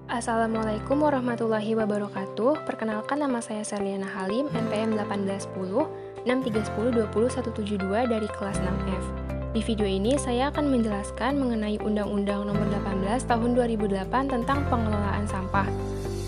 Assalamualaikum warahmatullahi wabarakatuh. Perkenalkan, nama saya Serliana Halim, NPM 1810 631020172 dari kelas 6F. Di video ini saya akan menjelaskan mengenai Undang-Undang Nomor 18 Tahun 2008 tentang pengelolaan sampah.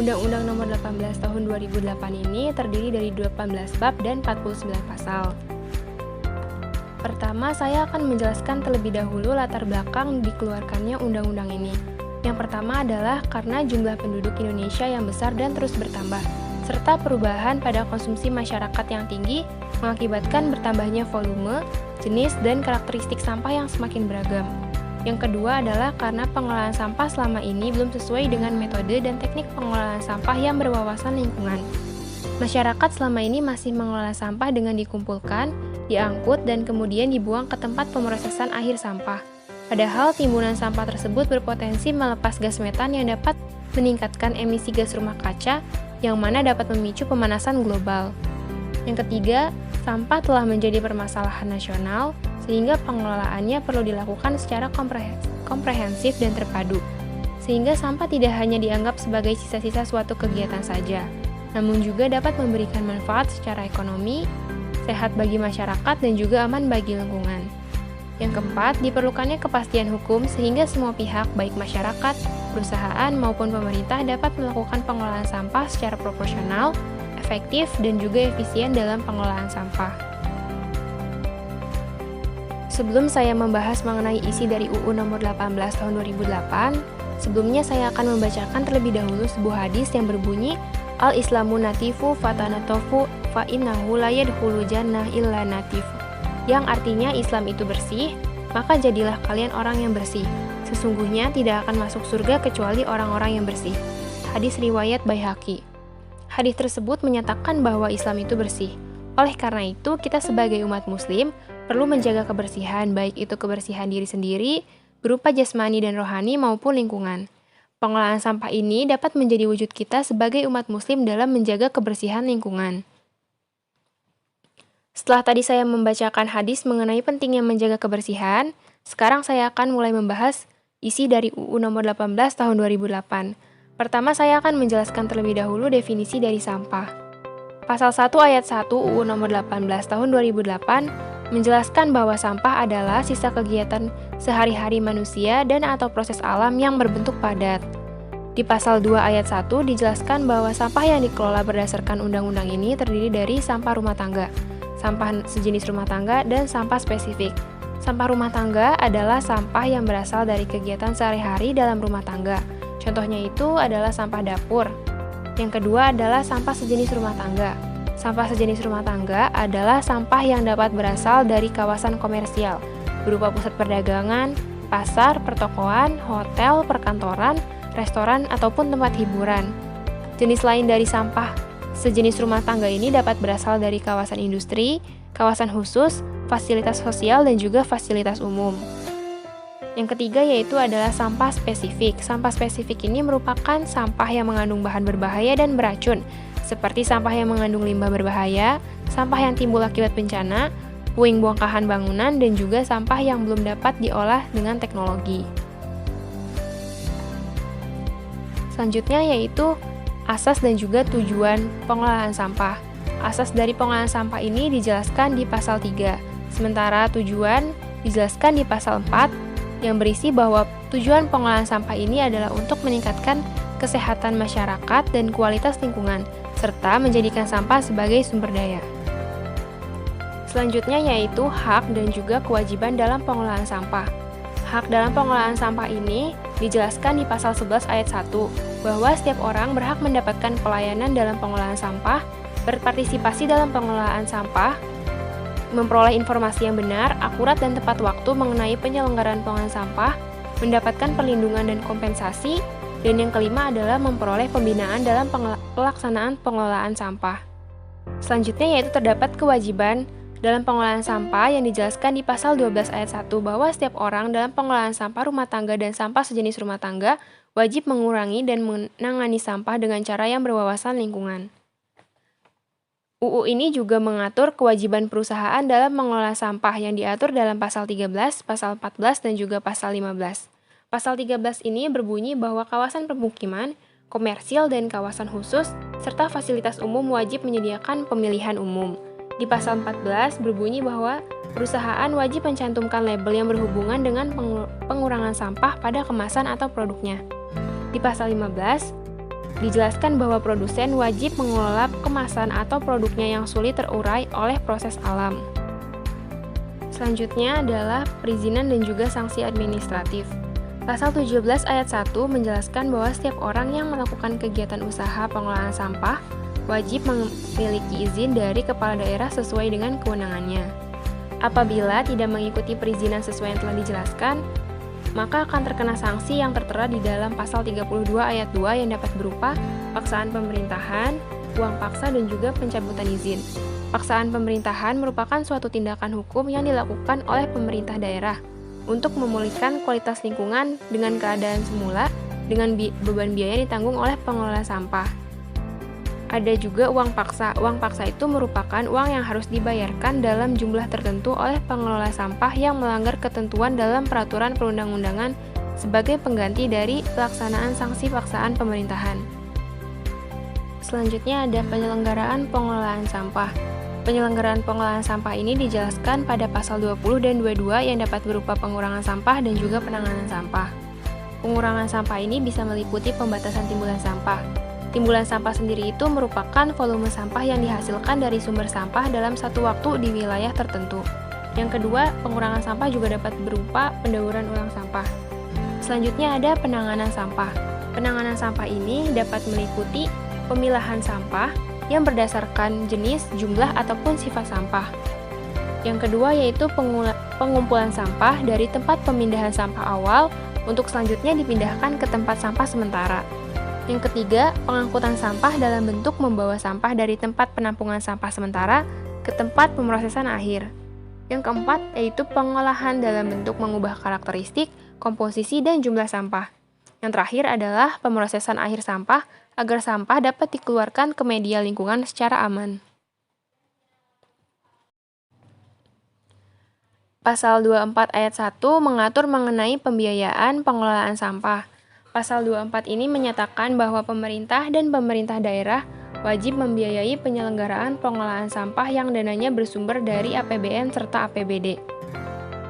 Undang-Undang Nomor 18 Tahun 2008 ini terdiri dari 18 bab dan 49 pasal. Pertama, saya akan menjelaskan terlebih dahulu latar belakang dikeluarkannya undang-undang ini. Yang pertama adalah karena jumlah penduduk Indonesia yang besar dan terus bertambah, serta perubahan pada konsumsi masyarakat yang tinggi mengakibatkan bertambahnya volume, jenis, dan karakteristik sampah yang semakin beragam. Yang kedua adalah karena pengelolaan sampah selama ini belum sesuai dengan metode dan teknik pengelolaan sampah yang berwawasan lingkungan. Masyarakat selama ini masih mengelola sampah dengan dikumpulkan, diangkut, dan kemudian dibuang ke tempat pemrosesan akhir sampah. Padahal timbunan sampah tersebut berpotensi melepas gas metan yang dapat meningkatkan emisi gas rumah kaca yang mana dapat memicu pemanasan global. Yang ketiga, sampah telah menjadi permasalahan nasional sehingga pengelolaannya perlu dilakukan secara komprehensif dan terpadu. Sehingga sampah tidak hanya dianggap sebagai sisa-sisa suatu kegiatan saja, namun juga dapat memberikan manfaat secara ekonomi, sehat bagi masyarakat, dan juga aman bagi lingkungan. Yang keempat, diperlukannya kepastian hukum sehingga semua pihak, baik masyarakat, perusahaan, maupun pemerintah dapat melakukan pengelolaan sampah secara proporsional, efektif, dan juga efisien dalam pengelolaan sampah. Sebelum saya membahas mengenai isi dari UU Nomor 18 Tahun 2008, sebelumnya saya akan membacakan terlebih dahulu sebuah hadis yang berbunyi, Al-Islamu natifu fatanatofu fa innahu la yadkhulu jannah illa natifu. Yang artinya Islam itu bersih, maka jadilah kalian orang yang bersih. Sesungguhnya tidak akan masuk surga kecuali orang-orang yang bersih. Hadis riwayat Baihaqi. Hadis tersebut menyatakan bahwa Islam itu bersih. Oleh karena itu, kita sebagai umat muslim perlu menjaga kebersihan, baik itu kebersihan diri sendiri, berupa jasmani dan rohani maupun lingkungan. Pengelolaan sampah ini dapat menjadi wujud kita sebagai umat muslim dalam menjaga kebersihan lingkungan. Setelah tadi saya membacakan hadis mengenai pentingnya menjaga kebersihan, sekarang saya akan mulai membahas isi dari UU Nomor 18 Tahun 2008. Pertama, saya akan menjelaskan terlebih dahulu definisi dari sampah. Pasal 1 ayat 1 UU Nomor 18 Tahun 2008 menjelaskan bahwa sampah adalah sisa kegiatan sehari-hari manusia dan atau proses alam yang berbentuk padat. Di pasal 2 ayat 1 dijelaskan bahwa sampah yang dikelola berdasarkan undang-undang ini terdiri dari sampah rumah tangga, sampah sejenis rumah tangga, dan sampah spesifik. Sampah rumah tangga adalah sampah yang berasal dari kegiatan sehari-hari dalam rumah tangga. Contohnya itu adalah sampah dapur. Yang kedua adalah sampah sejenis rumah tangga. Sampah sejenis rumah tangga adalah sampah yang dapat berasal dari kawasan komersial, berupa pusat perdagangan, pasar, pertokoan, hotel, perkantoran, restoran, ataupun tempat hiburan. Jenis lain dari sampah sejenis rumah tangga ini dapat berasal dari kawasan industri, kawasan khusus, fasilitas sosial, dan juga fasilitas umum. Yang ketiga yaitu adalah sampah spesifik. Sampah spesifik ini merupakan sampah yang mengandung bahan berbahaya dan beracun, seperti sampah yang mengandung limbah berbahaya, sampah yang timbul akibat bencana, puing bongkahan bangunan, dan juga sampah yang belum dapat diolah dengan teknologi. Selanjutnya yaitu asas dan juga tujuan pengelolaan sampah. Asas dari pengelolaan sampah ini dijelaskan di pasal 3, sementara tujuan dijelaskan di pasal 4 yang berisi bahwa tujuan pengelolaan sampah ini adalah untuk meningkatkan kesehatan masyarakat dan kualitas lingkungan, serta menjadikan sampah sebagai sumber daya. Selanjutnya yaitu hak dan juga kewajiban dalam pengelolaan sampah. Hak dalam pengelolaan sampah ini dijelaskan di pasal 11 ayat 1, bahwa setiap orang berhak mendapatkan pelayanan dalam pengelolaan sampah, berpartisipasi dalam pengelolaan sampah, memperoleh informasi yang benar, akurat, dan tepat waktu mengenai penyelenggaraan pengelolaan sampah, mendapatkan perlindungan dan kompensasi, dan yang kelima adalah memperoleh pembinaan dalam pelaksanaan pengelolaan sampah. Selanjutnya yaitu terdapat kewajiban dalam pengelolaan sampah yang dijelaskan di pasal 12 ayat 1 bahwa setiap orang dalam pengelolaan sampah rumah tangga dan sampah sejenis rumah tangga wajib mengurangi dan menangani sampah dengan cara yang berwawasan lingkungan. UU ini juga mengatur kewajiban perusahaan dalam mengelola sampah yang diatur dalam pasal 13, pasal 14, dan juga pasal 15. Pasal 13 ini berbunyi bahwa kawasan permukiman, komersil, dan kawasan khusus, serta fasilitas umum wajib menyediakan pemilihan umum. Di pasal 14 berbunyi bahwa perusahaan wajib mencantumkan label yang berhubungan dengan pengurangan sampah pada kemasan atau produknya. Di pasal 15, dijelaskan bahwa produsen wajib mengelola kemasan atau produknya yang sulit terurai oleh proses alam. Selanjutnya adalah perizinan dan juga sanksi administratif. Pasal 17 ayat 1 menjelaskan bahwa setiap orang yang melakukan kegiatan usaha pengelolaan sampah wajib memiliki izin dari kepala daerah sesuai dengan kewenangannya. Apabila tidak mengikuti perizinan sesuai yang telah dijelaskan, maka akan terkena sanksi yang tertera di dalam pasal 32 ayat 2 yang dapat berupa paksaan pemerintahan, uang paksa, dan juga pencabutan izin. Paksaan pemerintahan merupakan suatu tindakan hukum yang dilakukan oleh pemerintah daerah untuk memulihkan kualitas lingkungan dengan keadaan semula dengan beban biaya yang ditanggung oleh pengelola sampah. Ada juga uang paksa. Uang paksa itu merupakan uang yang harus dibayarkan dalam jumlah tertentu oleh pengelola sampah yang melanggar ketentuan dalam peraturan perundang-undangan sebagai pengganti dari pelaksanaan sanksi paksaan pemerintahan. Selanjutnya ada penyelenggaraan pengelolaan sampah. Penyelenggaraan pengelolaan sampah ini dijelaskan pada pasal 20 dan 22 yang dapat berupa pengurangan sampah dan juga penanganan sampah. Pengurangan sampah ini bisa meliputi pembatasan timbulan sampah. Timbulan sampah sendiri itu merupakan volume sampah yang dihasilkan dari sumber sampah dalam satu waktu di wilayah tertentu. Yang kedua, pengurangan sampah juga dapat berupa pendauran ulang sampah. Selanjutnya ada penanganan sampah. Penanganan sampah ini dapat meliputi pemilahan sampah yang berdasarkan jenis, jumlah, ataupun sifat sampah. Yang kedua yaitu pengumpulan sampah dari tempat pemindahan sampah awal untuk selanjutnya dipindahkan ke tempat sampah sementara. Yang ketiga, pengangkutan sampah dalam bentuk membawa sampah dari tempat penampungan sampah sementara ke tempat pemrosesan akhir. Yang keempat yaitu pengolahan dalam bentuk mengubah karakteristik, komposisi, dan jumlah sampah. Yang terakhir adalah pemrosesan akhir sampah agar sampah dapat dikeluarkan ke media lingkungan secara aman. Pasal 24 ayat 1 mengatur mengenai pembiayaan pengelolaan sampah. Pasal 24 ini menyatakan bahwa pemerintah dan pemerintah daerah wajib membiayai penyelenggaraan pengelolaan sampah yang dananya bersumber dari APBN serta APBD.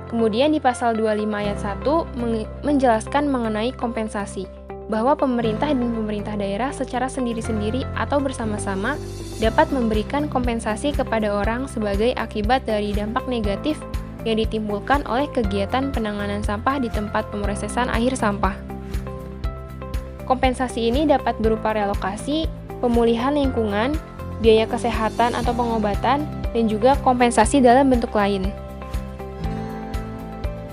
Kemudian di pasal 25 ayat 1 menjelaskan mengenai kompensasi, bahwa pemerintah dan pemerintah daerah secara sendiri-sendiri atau bersama-sama dapat memberikan kompensasi kepada orang sebagai akibat dari dampak negatif yang ditimbulkan oleh kegiatan penanganan sampah di tempat pemrosesan akhir sampah. Kompensasi ini dapat berupa relokasi, pemulihan lingkungan, biaya kesehatan atau pengobatan, dan juga kompensasi dalam bentuk lain.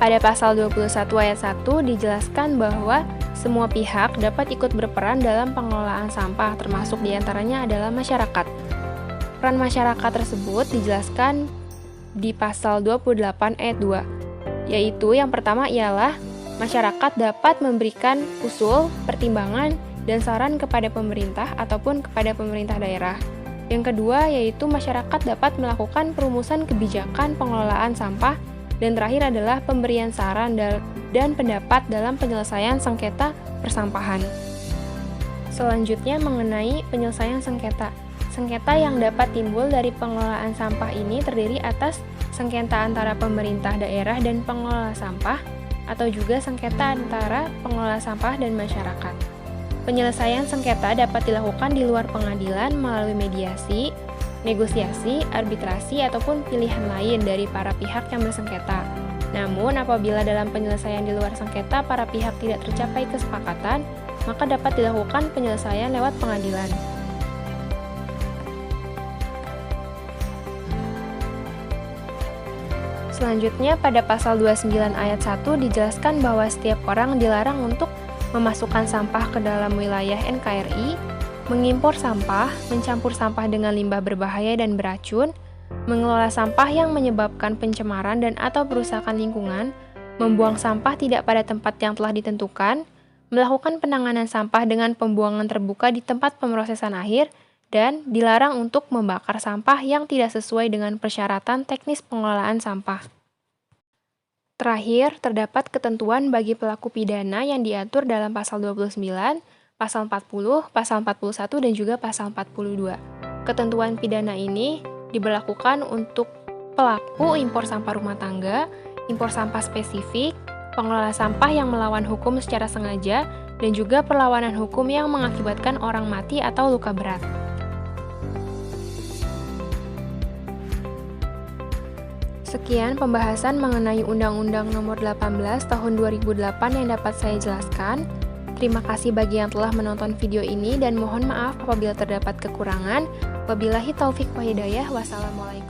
Pada pasal 21 ayat 1 dijelaskan bahwa semua pihak dapat ikut berperan dalam pengelolaan sampah, termasuk diantaranya adalah masyarakat. Peran masyarakat tersebut dijelaskan di pasal 28 ayat 2, yaitu yang pertama ialah masyarakat dapat memberikan usul, pertimbangan, dan saran kepada pemerintah ataupun kepada pemerintah daerah. Yang kedua yaitu masyarakat dapat melakukan perumusan kebijakan pengelolaan sampah, dan terakhir adalah pemberian saran dan pendapat dalam penyelesaian sengketa persampahan. Selanjutnya mengenai penyelesaian sengketa. Sengketa yang dapat timbul dari pengelolaan sampah ini terdiri atas sengketa antara pemerintah daerah dan pengelola sampah, atau juga sengketa antara pengelola sampah dan masyarakat. Penyelesaian sengketa dapat dilakukan di luar pengadilan melalui mediasi, negosiasi, arbitrasi, ataupun pilihan lain dari para pihak yang bersengketa. Namun, apabila dalam penyelesaian di luar sengketa para pihak tidak tercapai kesepakatan, maka dapat dilakukan penyelesaian lewat pengadilan. Selanjutnya, pada pasal 29 ayat 1 dijelaskan bahwa setiap orang dilarang untuk memasukkan sampah ke dalam wilayah NKRI, mengimpor sampah, mencampur sampah dengan limbah berbahaya dan beracun, mengelola sampah yang menyebabkan pencemaran dan atau perusakan lingkungan, membuang sampah tidak pada tempat yang telah ditentukan, melakukan penanganan sampah dengan pembuangan terbuka di tempat pemrosesan akhir, dan dilarang untuk membakar sampah yang tidak sesuai dengan persyaratan teknis pengelolaan sampah. Terakhir, terdapat ketentuan bagi pelaku pidana yang diatur dalam pasal 29, pasal 40, pasal 41, dan juga pasal 42. Ketentuan pidana ini diberlakukan untuk pelaku impor sampah rumah tangga, impor sampah spesifik, pengelola sampah yang melawan hukum secara sengaja, dan juga perlawanan hukum yang mengakibatkan orang mati atau luka berat. Sekian pembahasan mengenai Undang-Undang Nomor 18 Tahun 2008 yang dapat saya jelaskan. Terima kasih bagi yang telah menonton video ini dan mohon maaf apabila terdapat kekurangan. Wabillahi taufik wa hidayah. Wassalamualaikum.